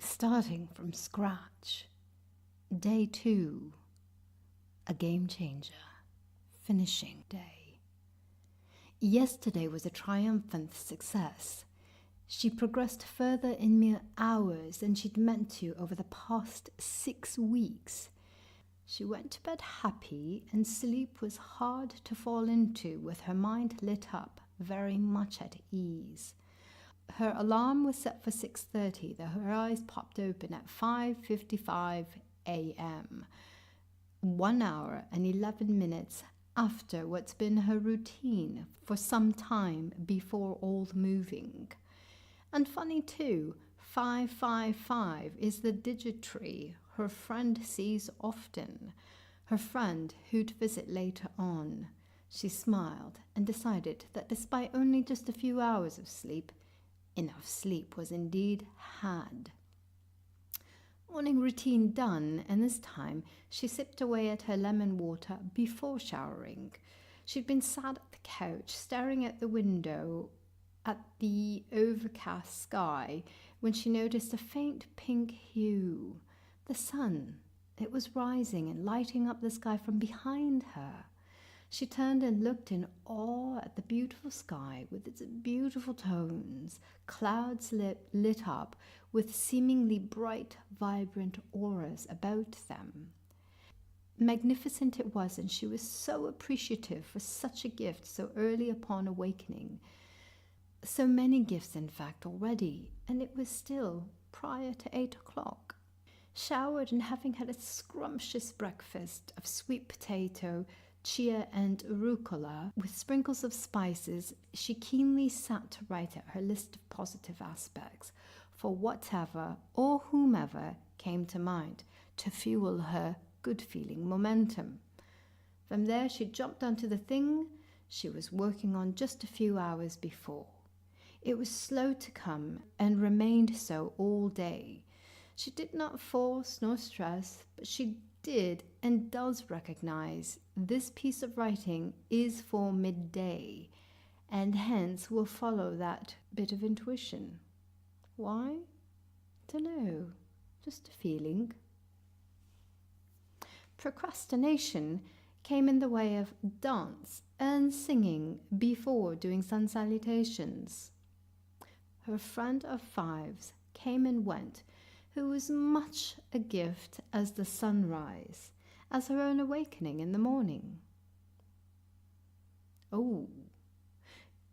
Starting from scratch. Day 2. A game changer. Finishing day. Yesterday was a triumphant success. She progressed further in mere hours than she'd meant to over the past 6 weeks. She went to bed happy, and sleep was hard to fall into with her mind lit up, very much at ease. Her alarm was set for 6:30, though her eyes popped open at 5:55 a.m., 1 hour and 11 minutes after what's been her routine for some time before all the moving. And funny too, 555 is the digitry her friend sees often, her friend who'd visit later on. She smiled and decided that despite only just a few hours of sleep, enough sleep was indeed had. Morning routine done, and this time she sipped away at her lemon water before showering. She'd been sat at the couch, staring at the window at the overcast sky, when she noticed a faint pink hue. The sun. It was rising and lighting up the sky from behind her. She turned and looked in awe at the beautiful sky with its beautiful tones, clouds lit up with seemingly bright, vibrant auras about them. Magnificent it was, and she was so appreciative for such a gift so early upon awakening. So many gifts, in fact, already, and it was still prior to 8 o'clock. Showered and having had a scrumptious breakfast of sweet potato, chia and rucola with sprinkles of spices, she keenly sat to write out her list of positive aspects for whatever or whomever came to mind to fuel her good-feeling momentum. From there, she jumped onto the thing she was working on just a few hours before. It was slow to come and remained so all day. She did not force nor stress, but she did and does recognize this piece of writing is for midday, and hence will follow that bit of intuition. Why? Dunno, just a feeling. Procrastination came in the way of dance and singing before doing sun salutations. Her friend of fives came and went, who was much a gift as the sunrise, as her own awakening in the morning. Oh,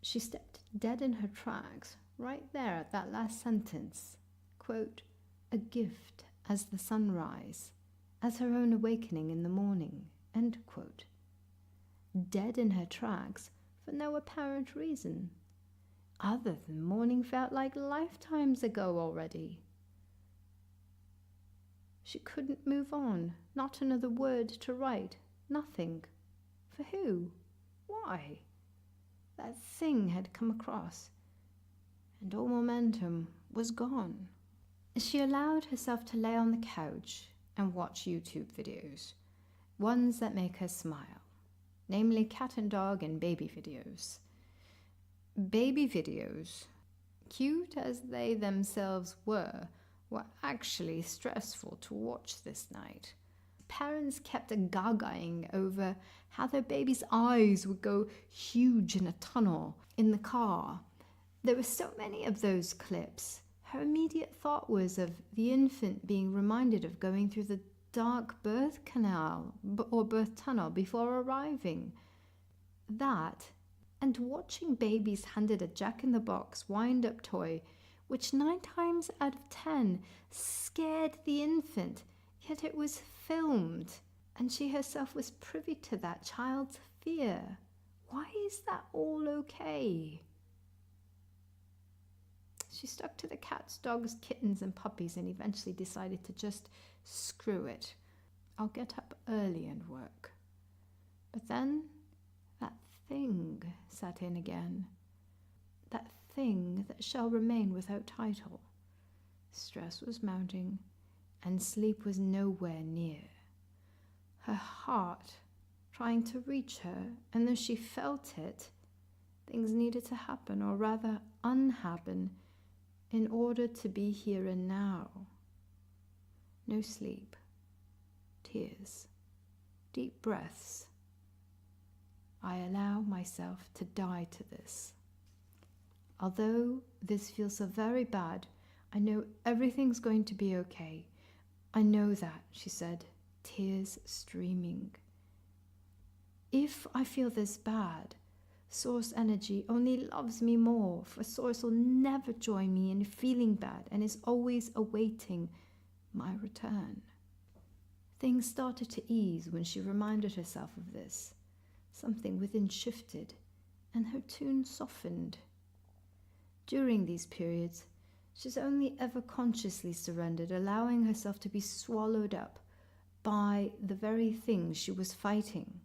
she stepped dead in her tracks, right there at that last sentence. Quote, a gift as the sunrise, as her own awakening in the morning. End quote. Dead in her tracks for no apparent reason, other than morning felt like lifetimes ago already. She couldn't move on, not another word to write, nothing. For who? Why? That thing had come across, and all momentum was gone. She allowed herself to lay on the couch and watch YouTube videos, ones that make her smile, namely cat and dog and baby videos. Baby videos, cute as they themselves were actually stressful to watch this night. Parents kept gagaing over how their baby's eyes would go huge in a tunnel in the car. There were so many of those clips. Her immediate thought was of the infant being reminded of going through the dark birth canal or birth tunnel before arriving. That, and watching babies handed a jack-in-the-box wind-up toy, which 9 times out of 10 scared the infant, yet it was filmed, and she herself was privy to that child's fear. Why is that all okay? She stuck to the cats, dogs, kittens, and puppies, and eventually decided to just screw it. I'll get up early and work. But then that thing sat in again. That thing that shall remain without title. Stress was mounting, and sleep was nowhere near. Her heart trying to reach her, and though she felt it, things needed to happen, or rather unhappen, in order to be here and now. No sleep. Tears. Deep breaths. I allow myself to die to this. Although this feels so very bad, I know everything's going to be okay. I know that, she said, tears streaming. If I feel this bad, Source energy only loves me more, for Source will never join me in feeling bad and is always awaiting my return. Things started to ease when she reminded herself of this. Something within shifted, and her tune softened. During these periods, she's only ever consciously surrendered, allowing herself to be swallowed up by the very things she was fighting.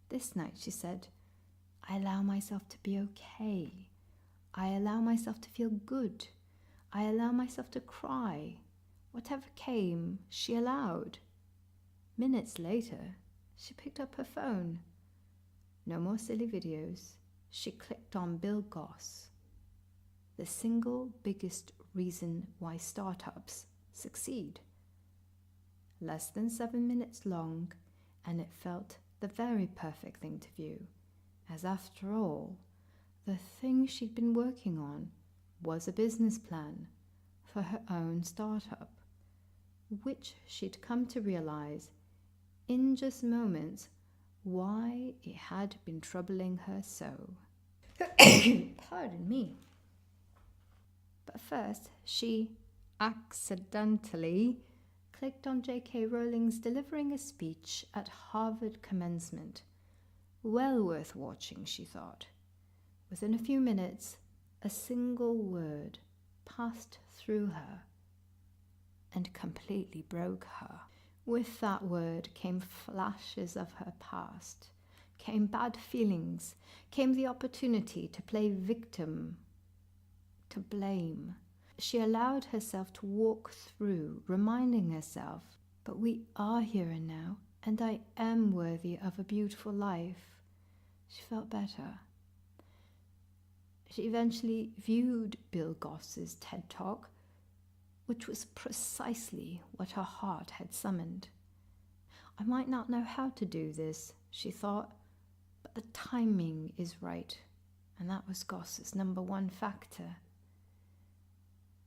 This night, she said, I allow myself to be okay. I allow myself to feel good. I allow myself to cry. Whatever came, she allowed. Minutes later, she picked up her phone. No more silly videos. She clicked on Bill Goss, the single biggest reason why startups succeed. Less than 7 minutes long, and it felt the very perfect thing to view, as after all, the thing she'd been working on was a business plan for her own startup, which she'd come to realize in just moments why it had been troubling her so. Pardon me. But first, she accidentally clicked on J.K. Rowling's delivering a speech at Harvard commencement. Well worth watching, she thought. Within a few minutes, a single word passed through her and completely broke her. With that word came flashes of her past, came bad feelings, came the opportunity to play victim, to blame. She allowed herself to walk through, reminding herself, but we are here and now, and I am worthy of a beautiful life. She felt better. She eventually viewed Bill Goss's TED Talk, which was precisely what her heart had summoned. I might not know how to do this, she thought, but the timing is right, and that was Goss's number one factor.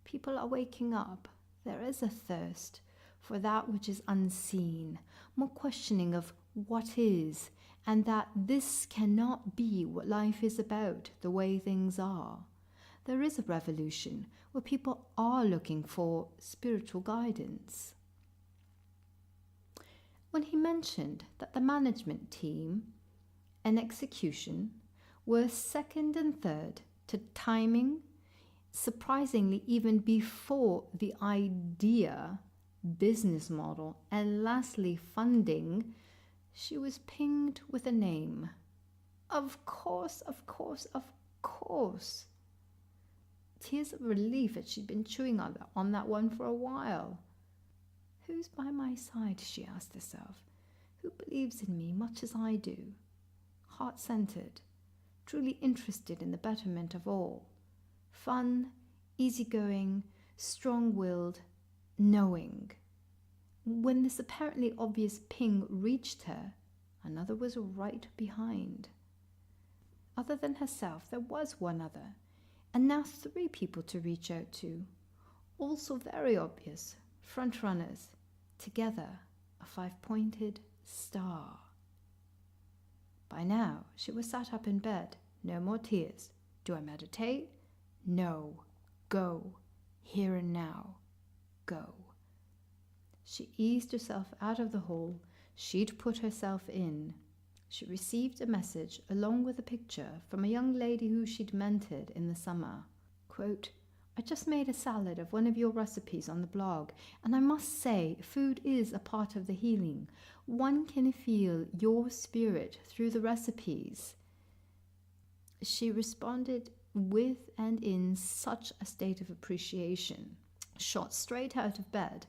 People are waking up. There is a thirst for that which is unseen, more questioning of what is, and that this cannot be what life is about, the way things are. There is a revolution where people are looking for spiritual guidance. When he mentioned that the management team and execution were second and third to timing, surprisingly even before the idea, business model, and lastly funding, she was pinged with a name. Of course, of course, of course. Tears of relief as she'd been chewing on that one for a while. Who's by my side, she asked herself. Who believes in me much as I do? Heart-centered, truly interested in the betterment of all. Fun, easygoing, strong-willed, knowing. When this apparently obvious ping reached her, another was right behind. Other than herself, there was one other, and now 3 people to reach out to. Also very obvious, front runners, together, a 5-pointed star. By now, she was sat up in bed. No more tears. Do I meditate? No. Go. Here and now. Go. She eased herself out of the hole she'd put herself in. She received a message along with a picture from a young lady who she'd mentored in the summer. Quote, I just made a salad of one of your recipes on the blog, and I must say, food is a part of the healing. One can feel your spirit through the recipes. She responded with and in such a state of appreciation, shot straight out of bed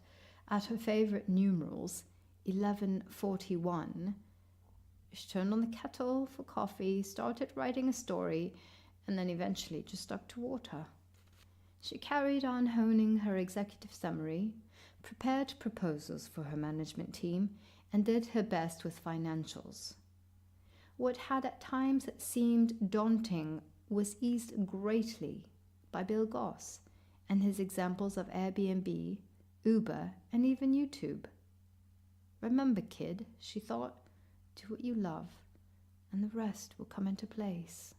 at her favorite numerals, 11:41. She turned on the kettle for coffee, started writing a story, and then eventually just stuck to water. She carried on honing her executive summary, prepared proposals for her management team, and did her best with financials. What had at times seemed daunting was eased greatly by Bill Goss and his examples of Airbnb, Uber, and even YouTube. Remember, kid, she thought, do what you love, and the rest will come into place.